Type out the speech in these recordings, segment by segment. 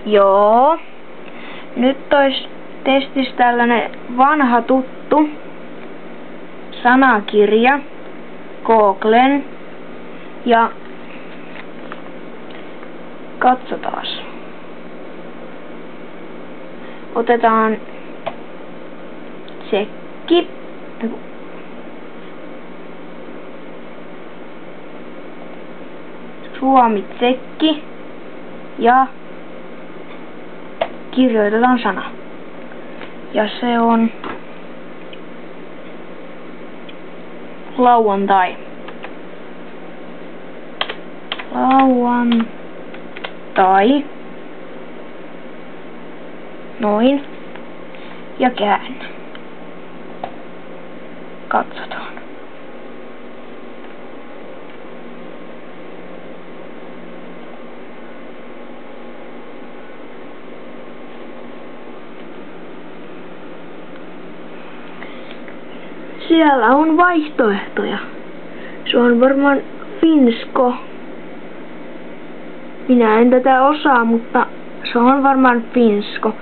Joo. Nyt ois testissä tällainen vanha tuttu sanakirja Googlen ja katsotaas. Otetaan tsekki. Suomi tsekki ja kirjoitetaan sana. Ja se on lauantai. Lauantai. Noin. Ja käännä. Katsotaan. Siellä on vaihtoehtoja. Se on varmaan finsko. Minä en tätä osaa, mutta se on varmaan finsko.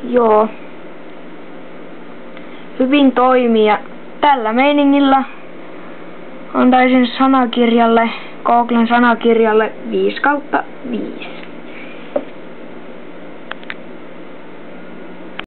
Joo. Hyvin toimia. Tällä meiningillä antaisin sanakirjalle, Googlen sanakirjalle 5/5.